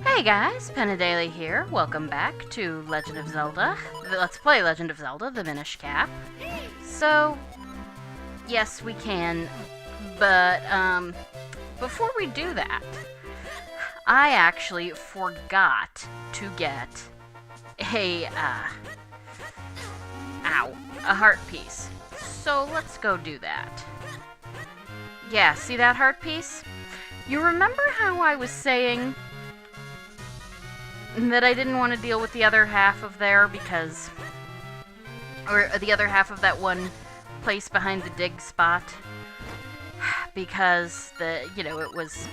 Hey guys, Daily here. Welcome back to Legend of Zelda. Let's play Legend of Zelda, the Minish cap. So, yes, we can, but before we do that, I actually forgot to get a heart piece. So let's go do that. Yeah, see that heart piece? You remember how I was saying that I didn't want to deal with the other half of there because... or the other half of that one place behind the dig spot? Because it was...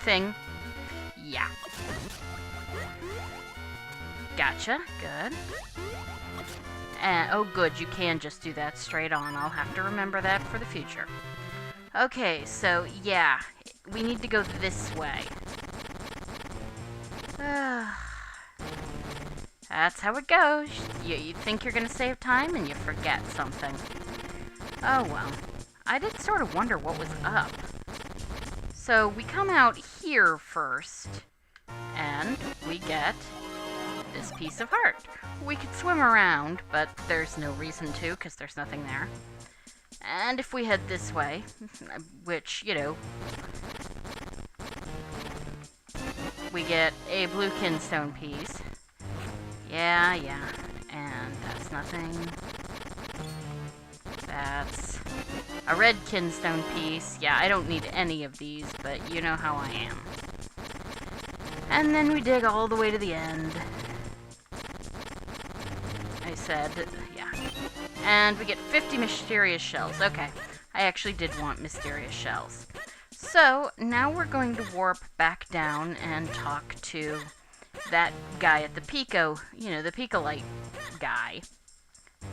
thing. Yeah. Gotcha. Good. Oh good, you can just do that straight on. I'll have to remember that for the future. Okay, so yeah, we need to go this way. That's how it goes. You think you're gonna save time and you forget something. Oh well. I did sort of wonder what was up. So we come out here first, and we get this piece of heart. We could swim around, but there's no reason to, because there's nothing there. And if we head this way, which, we get a blue kinstone piece. Yeah. And that's nothing. That's a red kinstone piece. Yeah, I don't need any of these, but you know how I am. And then we dig all the way to the end. I said, yeah. And we get 50 mysterious shells. Okay, I actually did want mysterious shells. So, now we're going to warp back down and talk to that guy at the Pico, the Picolite guy,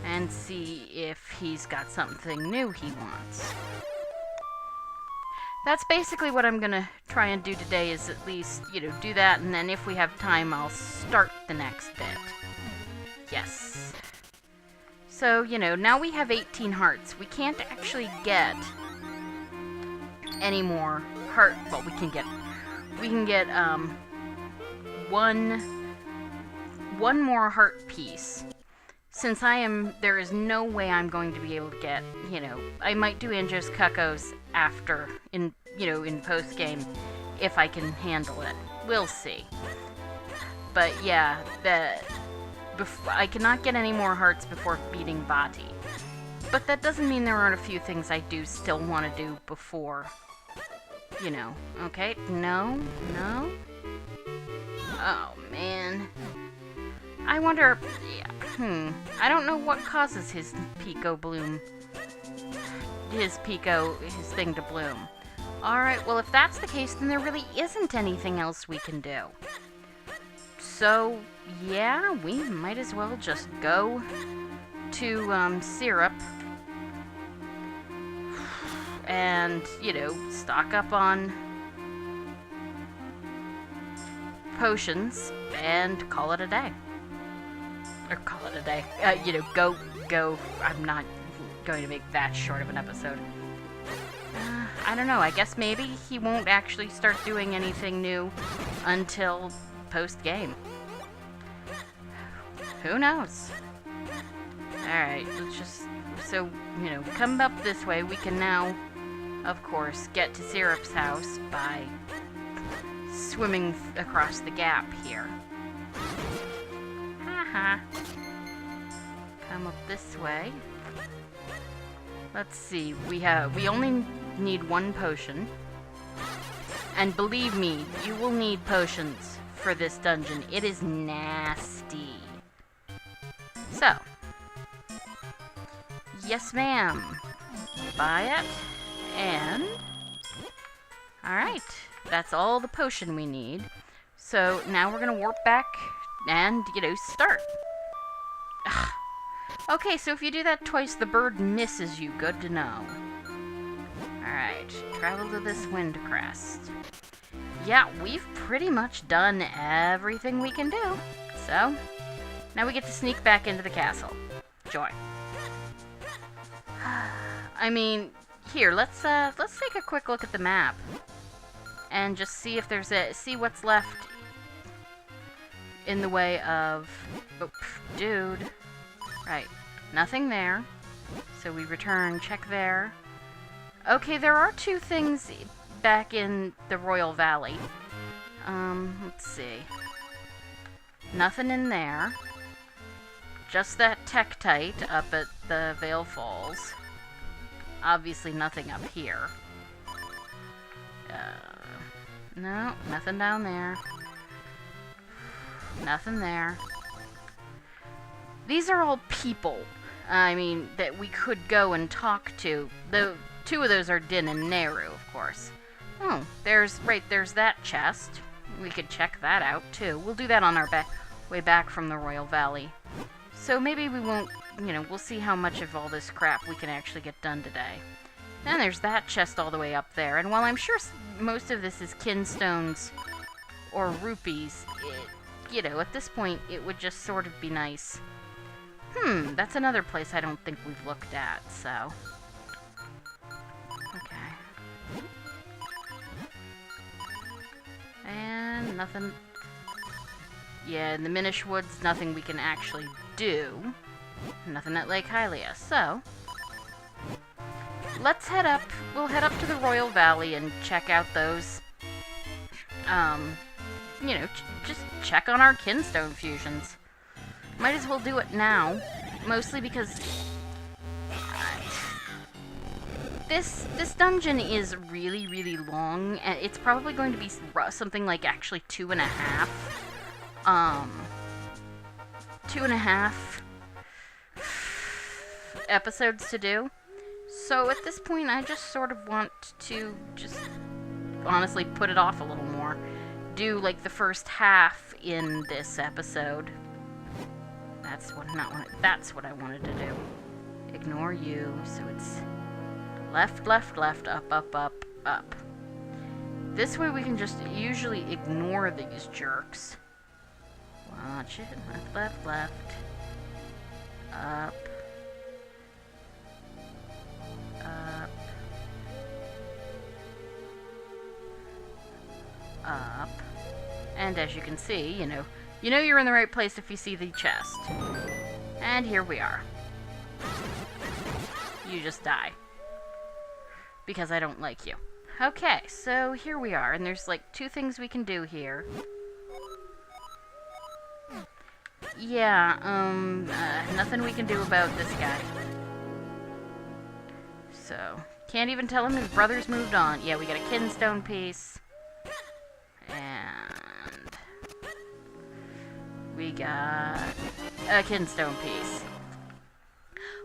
and see if he's got something new he wants. That's basically what I'm gonna try and do today, is at least, do that, and then if we have time, I'll start the next bit. Yes. So, now we have 18 hearts. We can't actually get any more heart. Well, we can get one more heart piece. Since there is no way I'm going to be able to get, I might do Anjo's Cuckoos after, in post-game, if I can handle it. We'll see. But yeah, I cannot get any more hearts before beating Bati. But that doesn't mean there aren't a few things I do still want to do before, Okay, no. Oh, man. I wonder, I don't know what causes his thing to bloom. Alright, well if that's the case, then there really isn't anything else we can do. So, yeah, we might as well just go to, Syrup. And, stock up on potions and call it a day. Or call it a day. Go. I'm not going to make that short of an episode. I don't know. I guess maybe he won't actually start doing anything new until post-game. Who knows? Alright, let's just... So, come up this way. We can now, of course, get to Syrup's house by swimming across the gap here. Haha. Come up this way. Let's see. We only need one potion. And believe me, you will need potions for this dungeon. It is nasty. So. Yes, ma'am. Buy it. And... alright. That's all the potion we need. So, now we're gonna warp back and, start. Ugh. Okay, so if you do that twice, the bird misses you. Good to know. Alright. Travel to this wind crest. Yeah, we've pretty much done everything we can do. So, now we get to sneak back into the castle. Joy. I mean, here, let's take a quick look at the map. and just see if there's see what's left in the way of... Oh, dude. Right. Nothing there. So we return, check there. Okay, there are 2 things back in the Royal Valley. Let's see. Nothing in there. Just that Tektite up at the Vale Falls. Obviously nothing up here. No, nothing down there. Nothing there. These are all people, I mean, that we could go and talk to. The 2 of those are Din and Nehru, of course. Oh, there's that chest. We could check that out, too. We'll do that on our way back from the Royal Valley. So maybe we won't, we'll see how much of all this crap we can actually get done today. And there's that chest all the way up there. And while I'm sure most of this is kinstones or rupees, at this point, it would just sort of be nice. That's another place I don't think we've looked at, so... Okay. And nothing... Yeah, in the Minish Woods, nothing we can actually do. Nothing at Lake Hylia, so... Let's head up. We'll head up to the Royal Valley and check out those... just check on our kinstone fusions. Might as well do it now, mostly because this dungeon is really, really long, and it's probably going to be something like actually 2.5 episodes to do. So at this point, I just sort of want to just honestly put it off a little more. Do like the first half in this episode. That's what I wanted to do. Ignore you, so it's left, left, left, up, up, up, up. This way we can just usually ignore these jerks. Watch it. Left, left, left. Up. Up. Up. And as you can see, you know you're in the right place if you see the chest. And here we are. You just die. Because I don't like you. Okay, so here we are, and there's like 2 things we can do here. Yeah, nothing we can do about this guy. So, can't even tell him his brother's moved on. Yeah, we got a kinstone piece. And we got a kinstone piece.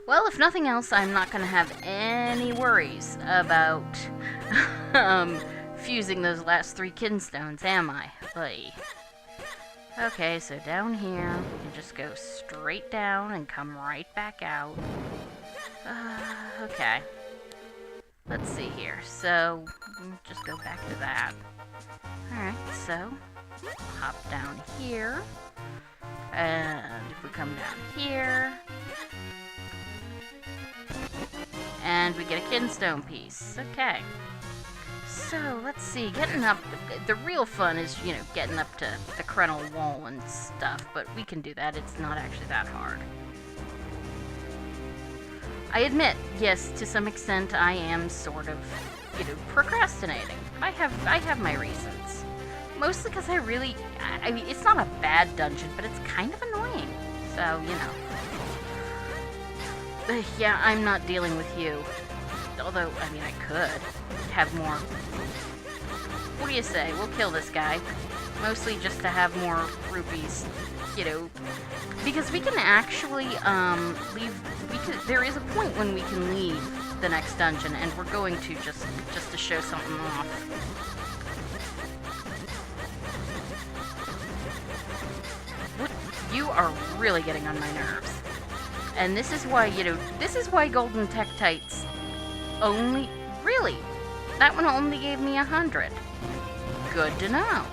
Well, if nothing else, I'm not going to have any worries about fusing those last 3 kinstones, am I? Oy. Okay, so down here, we can just go straight down and come right back out. Okay. Let's see here. So, just go back to that. Alright, so, hop down here. And if we come down here... And we get a kinstone piece. Okay. So, let's see. Getting up... The real fun is, getting up to the Krenel wall and stuff. But we can do that. It's not actually that hard. I admit, yes, to some extent, I am sort of, procrastinating. I have my reasons. Mostly because I mean, it's not a bad dungeon, but it's kind of annoying. So, yeah, I'm not dealing with you. Although, I mean, I could have more. What do you say? We'll kill this guy. Mostly just to have more rupees, because we can actually, leave, there is a point when we can leave the next dungeon, and we're going to just to show something off. What? You are really getting on my nerves. And this is why, this is why golden tektites only, really, that one only gave me 100. Good to know.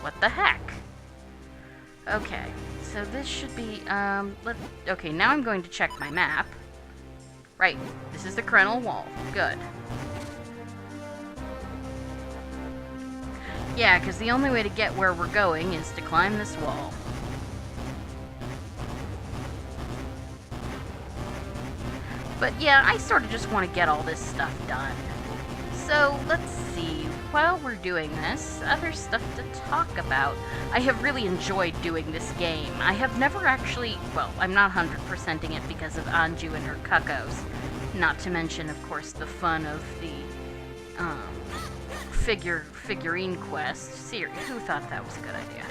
What the heck? Okay, so this should be, okay, now I'm going to check my map. Right, this is the Krenel wall. Good. Yeah, because the only way to get where we're going is to climb this wall. But yeah, I sort of just want to get all this stuff done. So, let's see. While we're doing this, other stuff to talk about. I have really enjoyed doing this game. I have never actually... Well, I'm not 100%ing it because of Anju and her cuckoos. Not to mention, of course, the fun of the figurine quest. Seriously, who thought that was a good idea?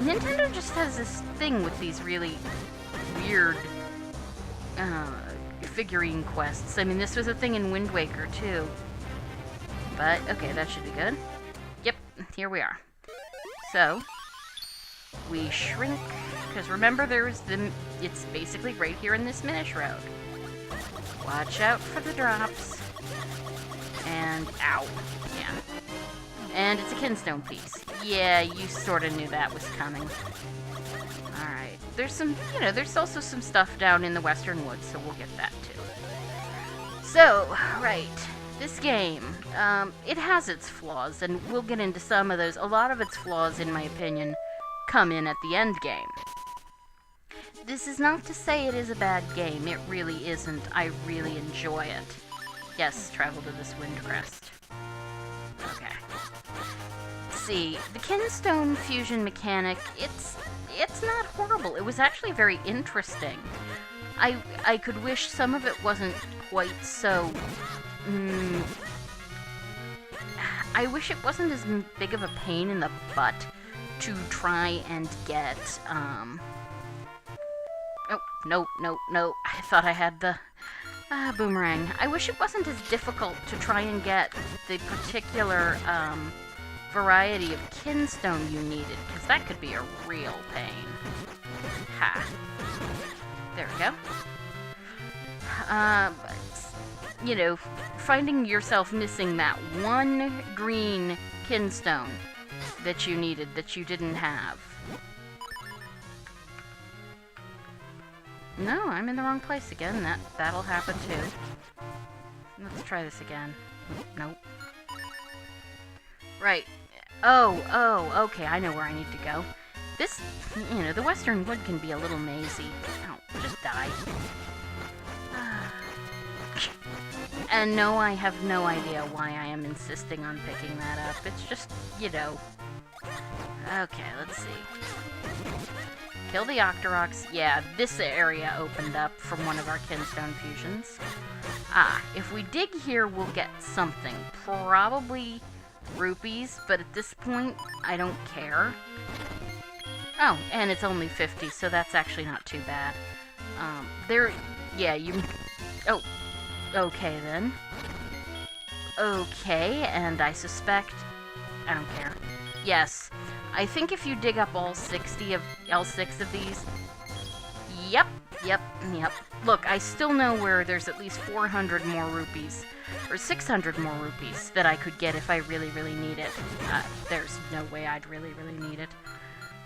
Nintendo just has this thing with these really weird figurine quests. I mean, this was a thing in Wind Waker, too. But, okay, that should be good. Yep, here we are. So, we shrink, because remember it's basically right here in this Minish road. Watch out for the drops. And, ow. Yeah. And it's a kinstone piece. Yeah, you sort of knew that was coming. Alright. There's some, there's also some stuff down in the Western Woods, so we'll get that too. So, right. This game, it has its flaws, and we'll get into some of those. A lot of its flaws, in my opinion, come in at the end game. This is not to say it is a bad game. It really isn't. I really enjoy it. Yes, travel to this wind crest. Okay. See, the Kinstone fusion mechanic, it's not horrible. It was actually very interesting. I could wish some of it wasn't quite so... I wish it wasn't as big of a pain in the butt to try and get, Oh, no. I thought I had the... boomerang. I wish it wasn't as difficult to try and get the particular, variety of kinstone you needed, because that could be a real pain. Ha. There we go. But, finding yourself missing that one green kinstone that you needed, that you didn't have. No, I'm in the wrong place again. That'll happen too. Let's try this again. Nope. Right. Oh, okay, I know where I need to go. This, the Western Wood can be a little mazy. Oh, just die. And no, I have no idea why I am insisting on picking that up. It's just, Okay, let's see. Kill the Octoroks. Yeah, this area opened up from one of our Kinstone fusions. If we dig here, we'll get something. Probably rupees, but at this point, I don't care. Oh, and it's only 50, so that's actually not too bad. Oh, okay then. Okay, and I suspect... I don't care. Yes. I think if you dig up all 6 of these... Yep. Look, I still know where there's at least 400 more rupees. Or 600 more rupees that I could get if I really, really need it. There's no way I'd really, really need it.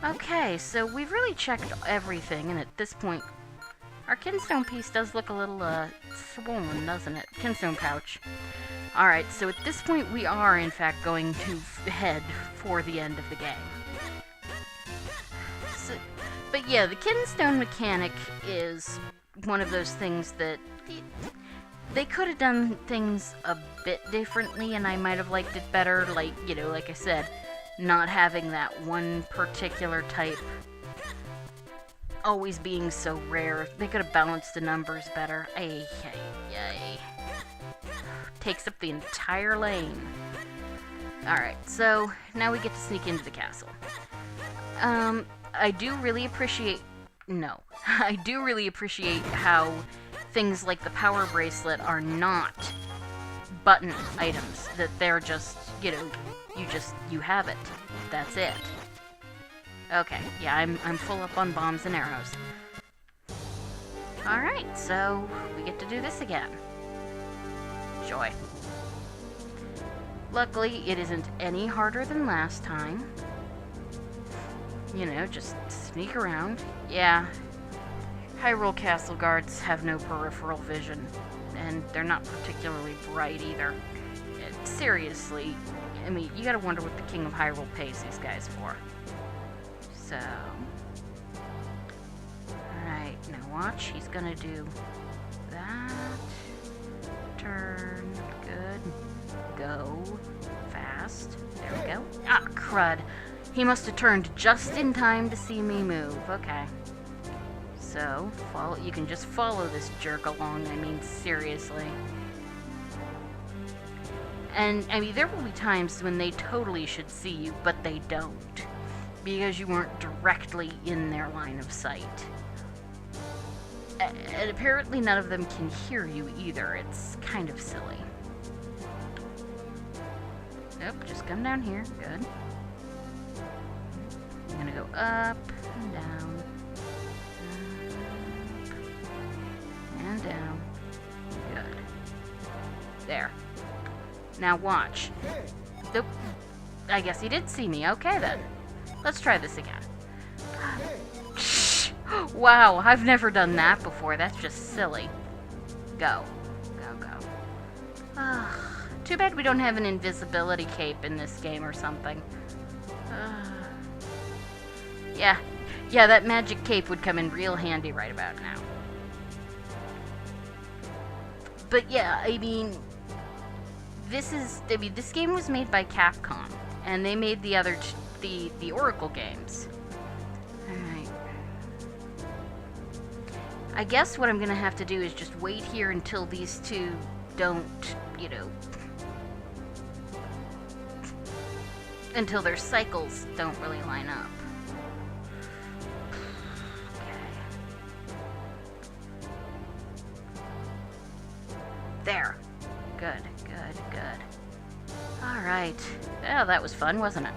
Okay, so we've really checked everything, and at this point... Our Kinstone piece does look a little, swollen, doesn't it? Kinstone pouch. Alright, so at this point we are, in fact, going to head for the end of the game. So, but yeah, the Kinstone mechanic is one of those things that... They could have done things a bit differently, and I might have liked it better, like, like I said, not having that one particular type always being so rare. They could have balanced the numbers better. Ay. Takes up the entire lane. Alright, so now we get to sneak into the castle. I do really appreciate how things like the power bracelet are not button items, that they're just, you have it. That's it. Okay, yeah, I'm full up on bombs and arrows. Alright, so we get to do this again. Joy. Luckily, it isn't any harder than last time. Just sneak around. Yeah, Hyrule Castle guards have no peripheral vision, and they're not particularly bright either. Seriously, I mean, you gotta wonder what the King of Hyrule pays these guys for. So... Alright, now watch. He's gonna do that. Turn. Good. Go. Fast. There we go. Ah, crud. He must have turned just in time to see me move. Okay. So, you can just follow this jerk along. I mean, seriously. And, I mean, there will be times when they totally should see you, but they don't. Because you weren't directly in their line of sight. And apparently none of them can hear you either. It's kind of silly. Nope, just come down here. Good. I'm gonna go up and down. Up and down. Good. There. Now watch. Nope. I guess he did see me. Okay then. Let's try this again. Wow, I've never done that before. That's just silly. Go. Go, go. Too bad we don't have an invisibility cape in this game or something. Yeah, that magic cape would come in real handy right about now. But yeah, I mean, this game was made by Capcom, and they made the other, the Oracle games. Alright. I guess what I'm gonna have to do is just wait here until these two don't, you know, until their cycles don't really line up. There. Good, good, good. Alright. Oh, that was fun, wasn't it?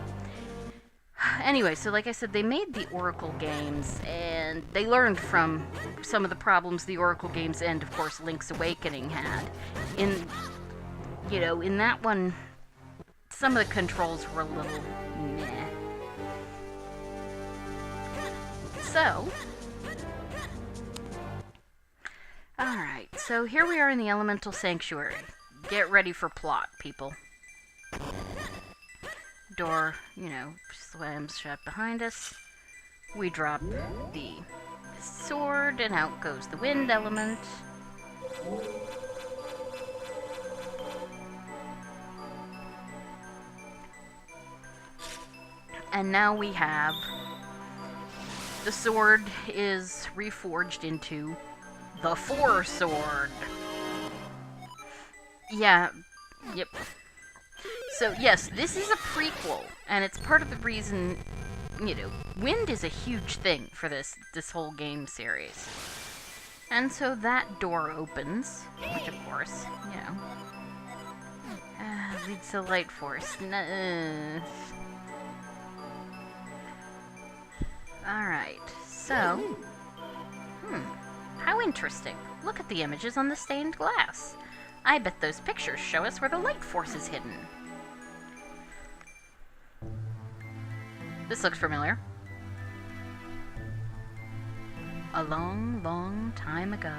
Anyway, so like I said, they made the Oracle games, and they learned from some of the problems the Oracle games and, of course, Link's Awakening had. In that one, some of the controls were a little meh. So... Alright, so here we are in the Elemental Sanctuary. Get ready for plot, people. Door, slams shut behind us. We drop the sword, and out goes the wind element. And now we have... the sword is reforged into... the Four Sword. Yeah, yep. So yes, this is a prequel, and it's part of the reason, wind is a huge thing for this whole game series. And so that door opens, which of course, leads to Light Force. Alright, so, how interesting. Look at the images on the stained glass. I bet those pictures show us where the light force is hidden. This looks familiar. A long, long time ago,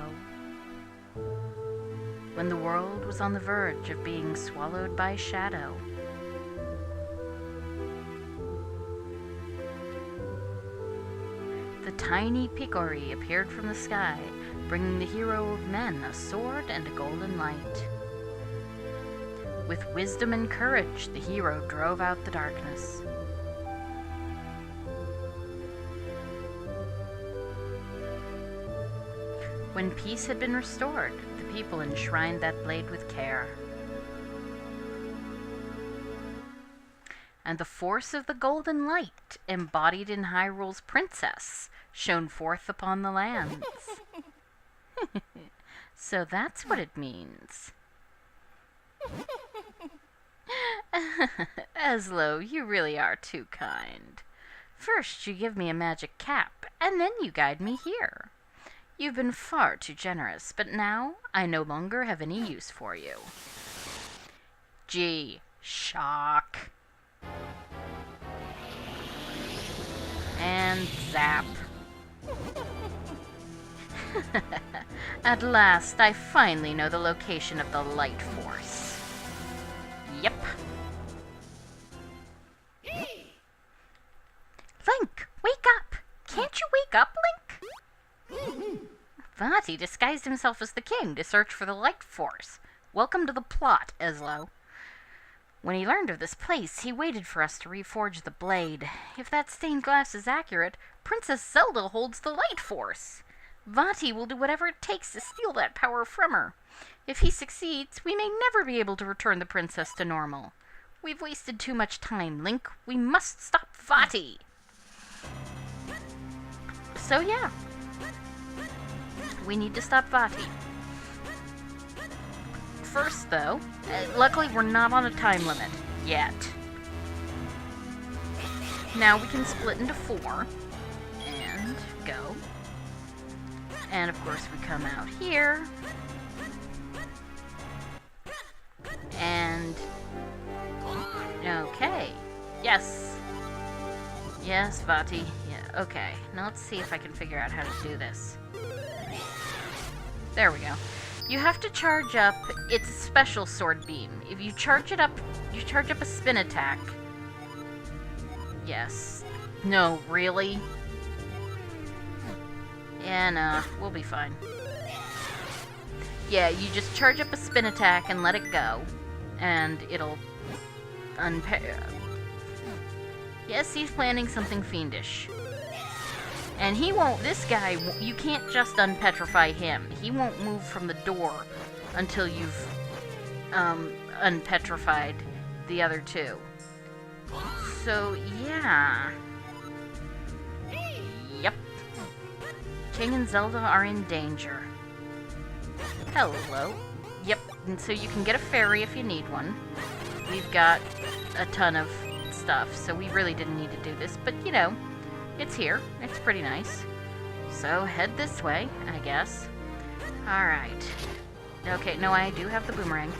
when the world was on the verge of being swallowed by shadow, the tiny Picori appeared from the sky, bringing the hero of men a sword and a golden light. With wisdom and courage, the hero drove out the darkness. When peace had been restored, the people enshrined that blade with care. And the force of the golden light, embodied in Hyrule's princess, shone forth upon the lands. So that's what it means. Aslo, you really are too kind. First you give me a magic cap, and then you guide me here. You've been far too generous, but now I no longer have any use for you. Gee, shock. And zap. At last, I finally know the location of the light force. Yep. Vati disguised himself as the king to search for the light force. Welcome to the plot, Eslo. When he learned of this place, he waited for us to reforge the blade. If that stained glass is accurate, Princess Zelda holds the light force. Vati will do whatever it takes to steal that power from her. If he succeeds, we may never be able to return the princess to normal. We've wasted too much time, Link. We must stop Vati. So yeah, we need to stop Vati. First, though, luckily we're not on a time limit yet. Now we can split into 4 and go. And of course we come out here. And okay. Yes. Yes, Vati. Yeah, okay. Now let's see if I can figure out how to do this. There we go. You have to charge up its special sword beam. If you charge it up, you charge up a spin attack. Yes. No, really? Yeah, no, we'll be fine. Yeah, you just charge up a spin attack and let it go. And it'll Yes, he's planning something fiendish. And he won't, this guy, you can't just unpetrify him. He won't move from the door until you've unpetrified the other two. So, yeah. Yep. King and Zelda are in danger. Hello. Yep, and so you can get a fairy if you need one. We've got a ton of stuff, so we really didn't need to do this, but you know, it's here. It's pretty nice. So head this way, I guess. Alright. Okay, no, I do have the boomerang.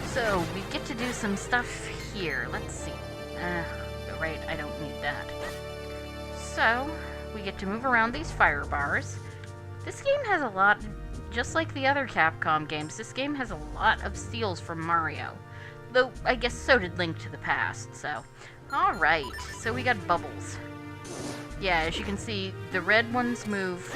So, we get to do some stuff here. Let's see. Right, I don't need that. So, we get to move around these fire bars. This game has a lot, just like the other Capcom games, this game has a lot of steals from Mario. Though, I guess so did Link to the Past, so. Alright, so we got bubbles. Yeah, as you can see, the red ones move,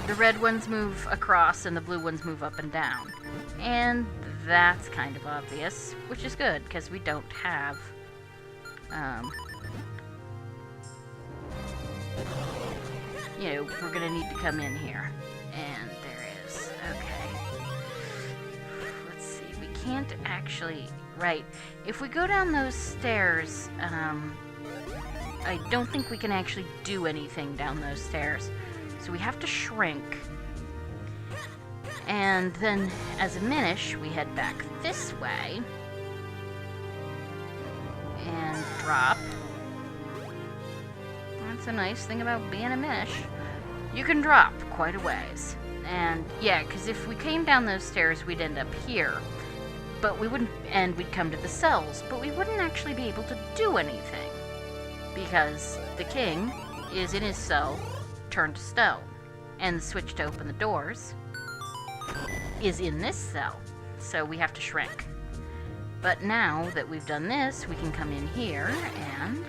the red ones move across and the blue ones move up and down. And that's kind of obvious, which is good, because we don't have, you know, we're gonna need to come in here. And there is. Okay. Let's see, we can't actually... Right. If we go down those stairs, I don't think we can actually do anything down those stairs. So we have to shrink. And then, as a Minish, we head back this way. And drop. That's a nice thing about being a Minish. You can drop quite a ways. And, yeah, because if we came down those stairs, we'd end up here. But we wouldn't, and we'd come to the cells, but we wouldn't actually be able to do anything. Because the king is in his cell, turned to stone. And the switch to open the doors is in this cell. So we have to shrink. But now that we've done this, we can come in here and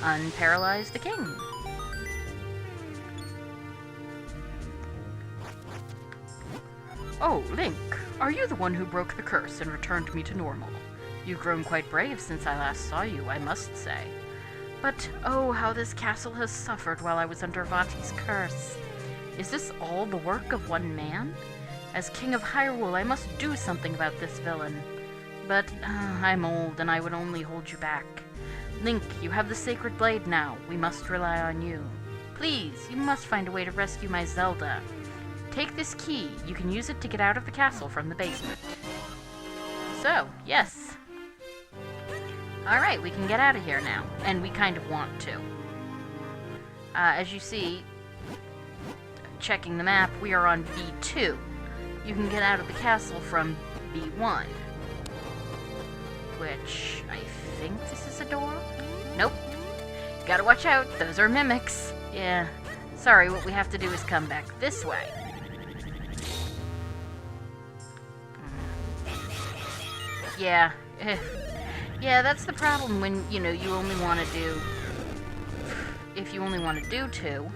unparalyze the king. Oh, Link, are you the one who broke the curse and returned me to normal? You've grown quite brave since I last saw you, I must say. But, oh, how this castle has suffered while I was under Vati's curse. Is this all the work of one man? As King of Hyrule, I must do something about this villain. But, I'm old, and I would only hold you back. Link, you have the Sacred Blade now. We must rely on you. Please, you must find a way to rescue my Zelda. Take this key. You can use it to get out of the castle from the basement. So, yes. Alright, we can get out of here now. And we kind of want to. As you see, checking the map, we are on B2. You can get out of the castle from B1. Which, I think this is a door? Nope. Gotta watch out, those are mimics. Yeah. Sorry, what we have to do is come back this way. Yeah. Yeah, that's the problem when, you know, you only want to do if you only want to do 2,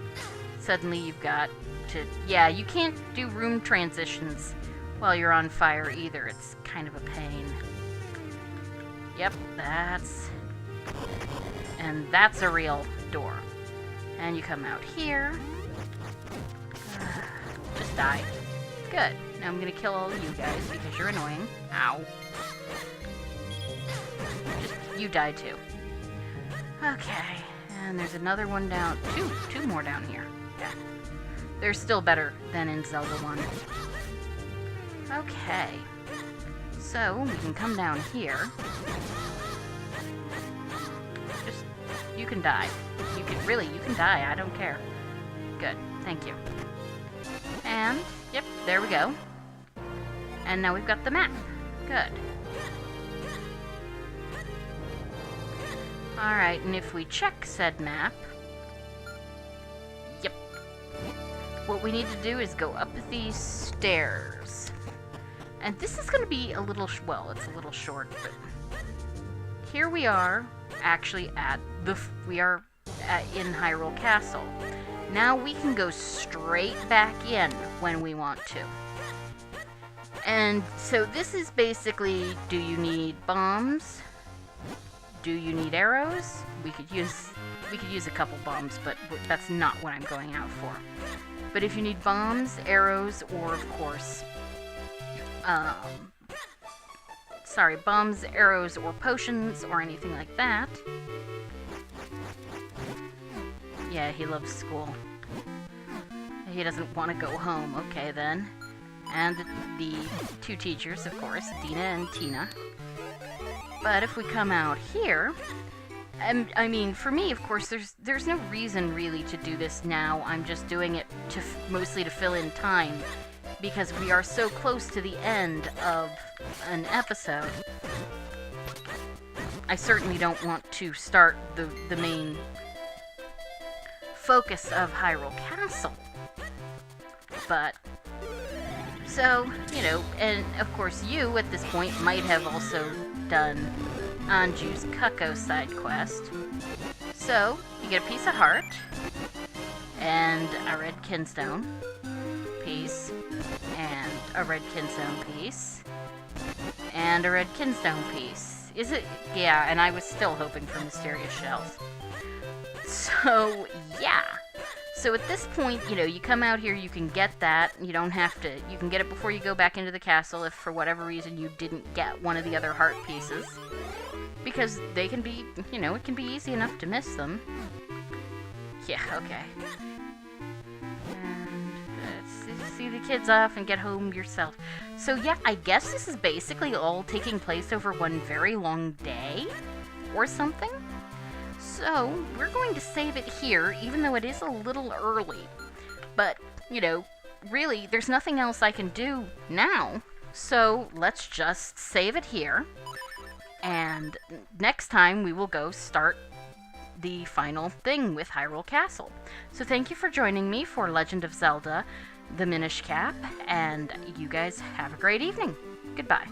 suddenly you've got to... Yeah, you can't do room transitions while you're on fire either. It's kind of a pain. Yep, that's... And that's a real door. And you come out here. Just die. Good. Now I'm gonna kill all of you guys because you're annoying. Ow. Just, you die too. Okay. And there's another one down. Two more down here. Yeah. They're still better than in Zelda 1. Okay. So, we can come down here. Just, you can die. You can die. I don't care. Good. Thank you. And, yep, there we go. And now we've got the map. Good. Alright, and if we check said map... Yep. What we need to do is go up these stairs. And this is going to be a little... well, it's a little short, but... Here we are, actually at the... we are in Hyrule Castle. Now we can go straight back in when we want to. And so this is basically, do you need bombs? Do you need arrows? We could use a couple bombs, but that's not what I'm going out for. But if you need bombs, arrows, or of course, bombs, arrows, or potions, or anything like that. Yeah, he loves school. He doesn't want to go home. Okay, then. And the 2 teachers, of course, Dina and Tina. But if we come out here... I mean, for me, of course, there's no reason really to do this now. I'm just doing it to mostly to fill in time. Because we are so close to the end of an episode. I certainly don't want to start the main focus of Hyrule Castle. But, so, you know, and of course you, at this point, might have also done Anju's Cucco side quest. So, you get a piece of heart, and a red kinstone piece, and a red kinstone piece, and a red kinstone piece. Is it? Yeah, and I was still hoping for mysterious shells. So, yeah. So at this point, you know, you come out here, you can get that. You don't have to... You can get it before you go back into the castle if for whatever reason you didn't get one of the other heart pieces. Because they can be... You know, it can be easy enough to miss them. Yeah, okay. And let's see the kids off and get home yourself. So yeah, I guess this is basically all taking place over one very long day? Or something? So, we're going to save it here, even though it is a little early. But, you know, really, there's nothing else I can do now. So, let's just save it here. And next time, we will go start the final thing with Hyrule Castle. So thank you for joining me for Legend of Zelda, the Minish Cap, and you guys have a great evening. Goodbye.